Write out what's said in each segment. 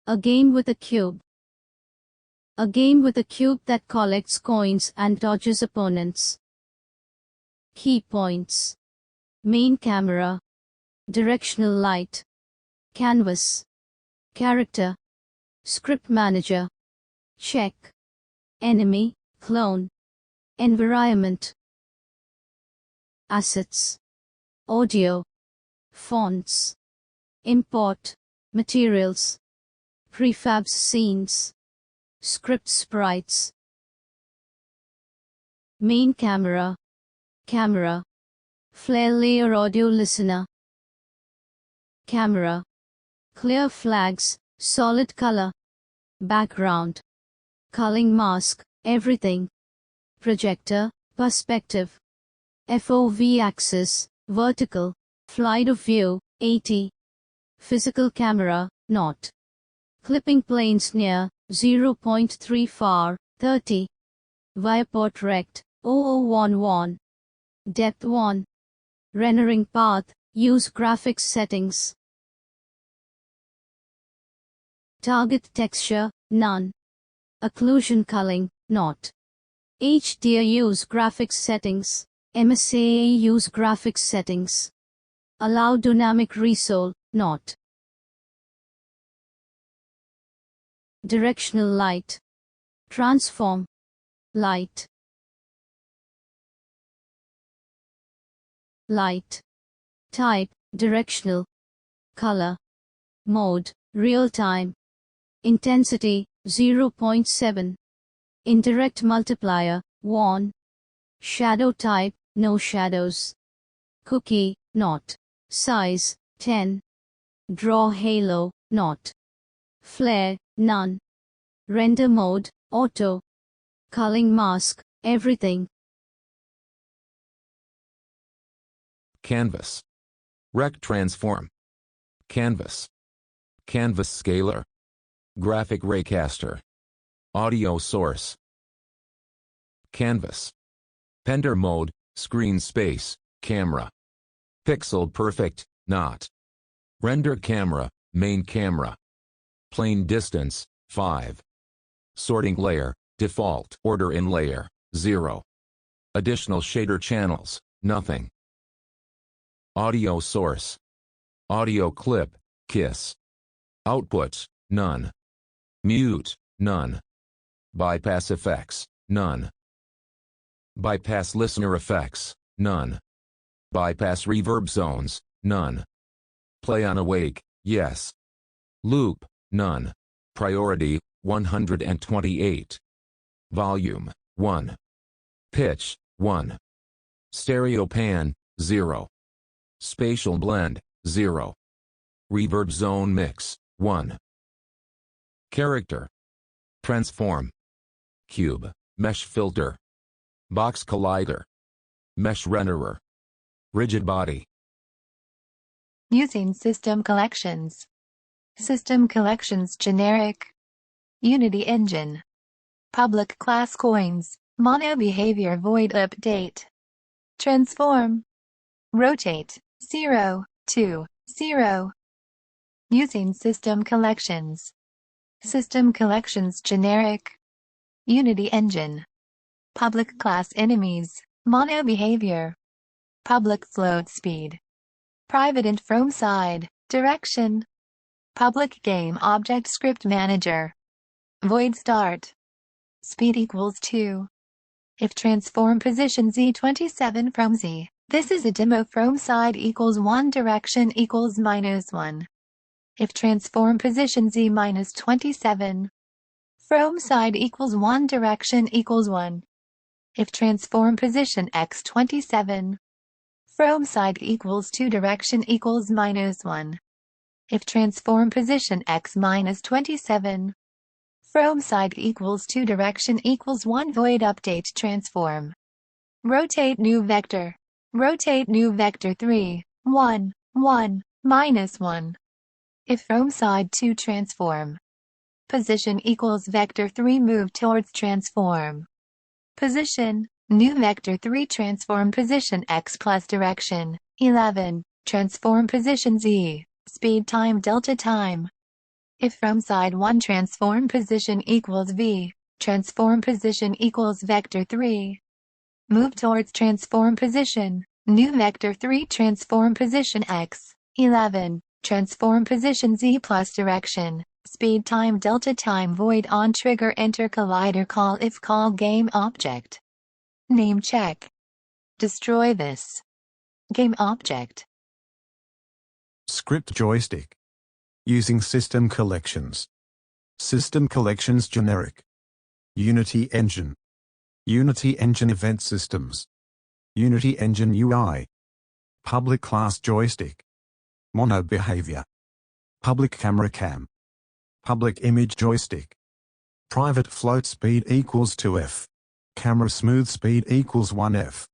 A game with a cube. A game with a cube that collects coins and dodges opponents. Key points. Main camera. Directional light. Canvas. Character. Script manager. Check. Enemy, clone. Environment. Assets. Audio. Fonts. Import. Materials. Prefabs scenes. Script sprites. Main camera. Camera. Flare layer audio listener. Camera. Clear flags, solid color. Background. Culling mask, everything. Projector, perspective. FOV axis, vertical. Field of view, 80. Physical camera, not. Clipping planes near, 0.3 far, 30. Viewport rect, 0011. Depth 1. Rendering path, use graphics settings. Target texture, none. Occlusion culling, not. HDR use graphics settings. MSAA use graphics settings. Allow dynamic resole, not. Directional light. Transform. Light. Light. Type, directional. Color. Mode, real time. Intensity, 0.7. Indirect multiplier, 1. Shadow type, no shadows. Cookie, not. Size, 10. Draw halo, not. Flare, none. Render mode, auto. Culling mask, everything. Canvas. Rect transform. Canvas. Canvas scaler. Graphic raycaster. Audio source. Canvas. Render mode, screen space, camera. Pixel perfect, not. Render camera, main camera. Plane distance, 5. Sorting layer, default order in layer, 0. Additional shader channels, nothing. Audio source. Audio clip, kiss. Output, none. Mute, none. Bypass effects, none. Bypass listener effects, none. Bypass reverb zones, none. Play on awake, yes. Loop, none. Priority, 128. Volume, 1. Pitch, 1. Stereo pan, 0. Spatial blend, 0. Reverb zone mix, 1. Character. Transform. Cube, mesh filter. Box collider. Mesh renderer. Rigid body. Using system collections. System collections generic. Unity engine. Public class coins. Mono behavior void update. Transform. Rotate. 0, 2, 0. Using system collections. System collections generic. Unity engine. Public class enemies. Mono behavior. Public float speed. Private and from side. Direction. Public game object script manager. Void start. Speed equals 2. If transform position Z27 from Z, this is a demo from side equals 1 direction equals -1. If transform position Z minus 27 from side equals 1 direction equals 1. If transform position X27 from side equals 2 direction equals -1. If transform position X minus 27 from side equals 2 direction equals 1 void update transform. Rotate new vector. Rotate new vector 3, 1, 1, -1. If from side 2 transform. Position equals vector 3 move towards transform. Position, new vector 3 transform position X plus direction, 11, transform position Z, speed time delta time. If from side 1 transform position equals v, transform position equals vector 3. Move towards transform position, new vector 3 transform position x, 11, transform position z plus direction, speed time delta time void on trigger enter collider call if call game object. Name check. Destroy this game object. Script joystick. Using system collections. System collections generic. Unity Engine. Unity Engine Event Systems. Unity Engine UI. Public class joystick. Mono behavior. Public camera cam. Public image joystick. Private float speed equals 2f. Camera smooth speed equals 1f.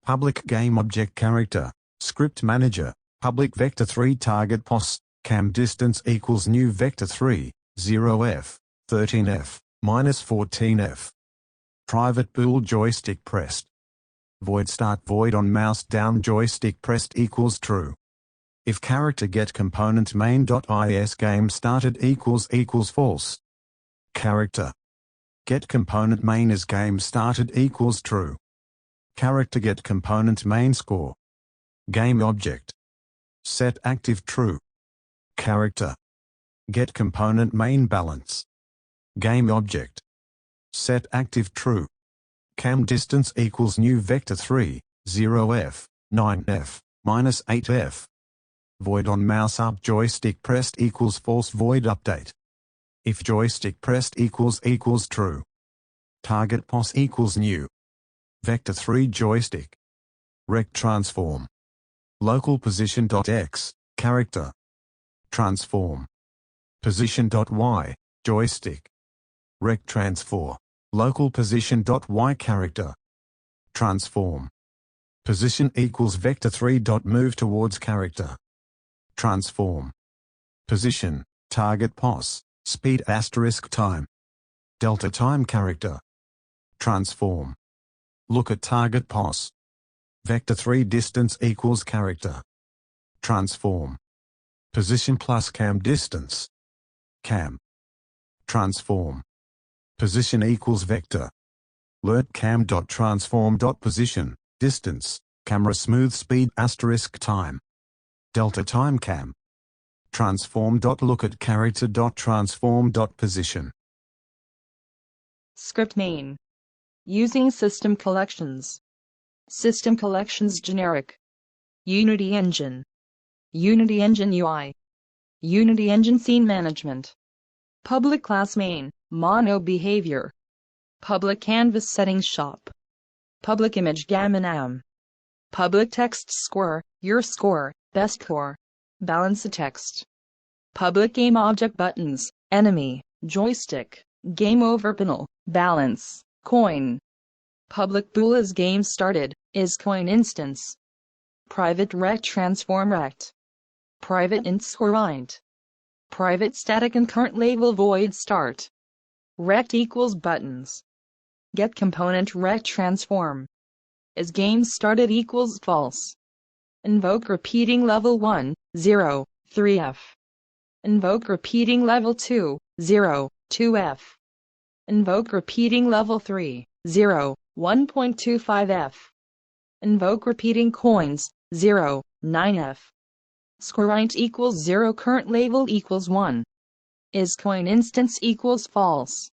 Public game object character, script manager, public vector 3 target pos, cam distance equals new vector 3, 0f, 13f, minus 14f. Private bool joystick pressed. Void start void on mouse down joystick pressed equals true. If character get component main.is game started equals false. Character get component main is game started equals true. Character get component main score. Game object set active true. Character get component main balance. Game object set active true. Cam distance equals new vector 3, 0f, 9f, minus 8f. Void on mouse up joystick pressed equals false void update. If joystick pressed equals true. Target pos equals new. Vector 3 joystick. Rect transform. Local position.x, character. Transform. Position.y, joystick. Rect transform. Local position.y character. Transform. Position equals vector 3. Move towards character. Transform. Position, target pos, speed asterisk time. Delta time character. Transform. Look at target pos. Vector 3 distance equals character. Transform. Position plus cam distance. Cam. Transform. Position equals vector. Learnt cam.transform.position, distance, camera smooth speed asterisk time. Delta time cam. Transform.look at character.transform.position. Script main. Using system collections. System collections generic. Unity Engine. Unity Engine UI. Unity Engine scene management. Public class main, mono behavior. Public canvas settings shop. Public image gamma nam. Public text score, your score, best score. Balance the text. Public game object buttons, enemy, joystick, game over panel, balance, coin. Public bool is game started, is coin instance. Private rect transform rect. Private int score int. Private static and current label void start. Rect equals buttons. Get component rect transform. Is game started equals false. Invoke repeating level 1, 0, 3f. Invoke repeating level 2, 0, 2f. Invoke repeating level 3, 0, 1.25f. Invoke repeating coins, 0, 9f. Scoreint equals 0 current label equals 1. Is coin instance equals false.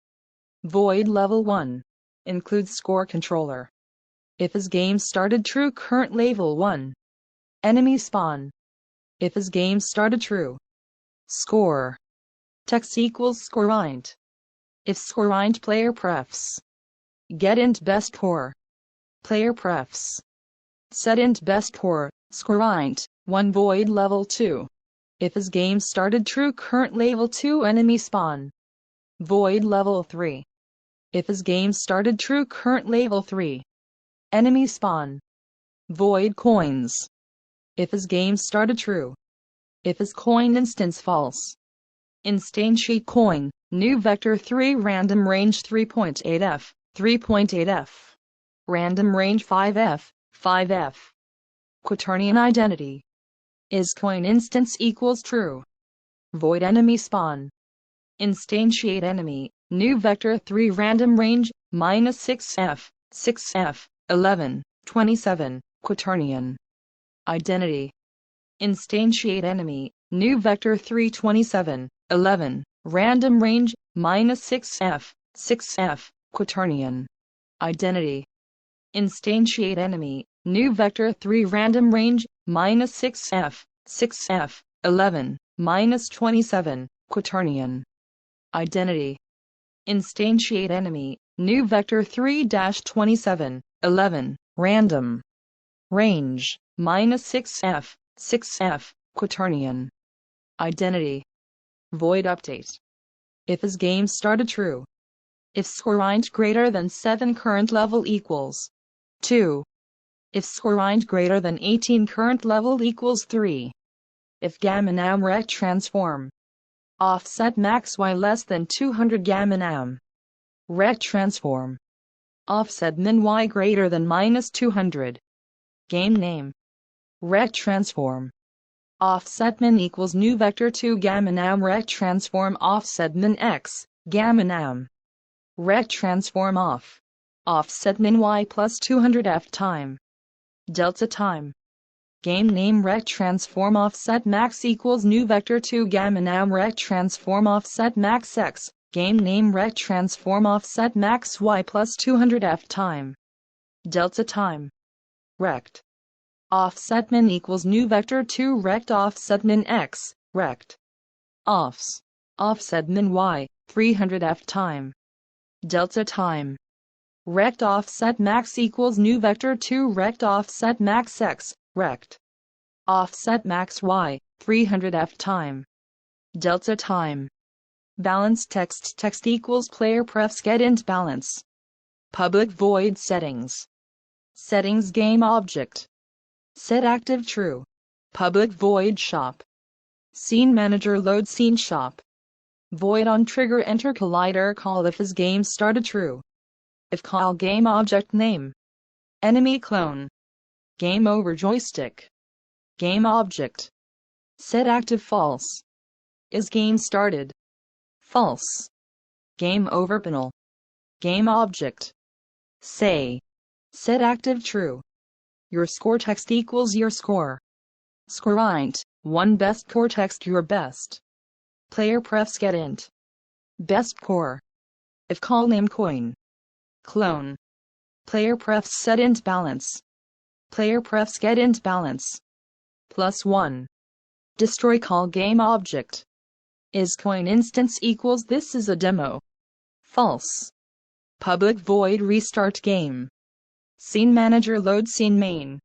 Void level 1. Includes score controller. If is game started true current label 1. Enemy spawn. If is game started true. Score. Text equals scoreint. If scoreint player prefs. Get int best score. Player prefs. Set int best score, scoreint, 1 void level 2. If is game started true current level 2 enemy spawn. Void level 3. If is game started true current level 3. Enemy spawn. Void coins. If is game started true. If is coin instance false. Instantiate coin, new vector 3 random range 3.8f, 3.8f. Random range 5f, 5f. Quaternion identity. Is coin instance equals true. Void enemy spawn. Instantiate enemy, new vector 3 random range, -6f, 6f, 11, 27, quaternion. Identity. Instantiate enemy, new vector 3 27, 11, random range, -6f, 6f, quaternion. Identity. Instantiate enemy, new vector 3 random range, -6f, 6f, 11, -27, quaternion. Identity. Instantiate enemy, new vector 3-27, 11, random. Range, -6f, 6f, quaternion. Identity. Void update. If is game started true. If score greater than 7 current level equals 2. If score greater than 18 current level equals 3. If gamma nam rect transform. Offset max y less than 200 gamma nam. Rect transform. Offset min y greater than -200. Game name. Rect transform. Offset min equals new vector 2 gamma nam rect transform offset min x, gamma nam. Rect transform off. Offset min y plus 200f time. Delta time. Game name rect transform offset max equals new vector 2 gamma nam rect transform offset max x, game name rect transform offset max y plus 200f time. Delta time. Rect. Offset min equals new vector 2 rect offset min x, rect. Offs. Offset min y, 300f time. Delta time. Rect offset max equals new vector 2 rect offset max x, rect. Offset max y, 300f time. Delta time. Balance text equals player prefs get int balance. Public void settings. Settings game object. Set active true. Public void shop. Scene manager load scene shop. Void on trigger enter collider call if is game started true. If call game object name. Enemy clone. Game over joystick. Game object. Set active false. Is game started. False. Game over panel. Game object. Say. Set active true. Your score text equals your score. Score 1 best core text your best. Player prefs get int. Best core. If call name coin. Clone. Player prefs set int balance. Player prefs get int balance. +1. Destroy call game object. Is coin instance equals this is a demo. False. Public void restart game. Scene manager load scene main.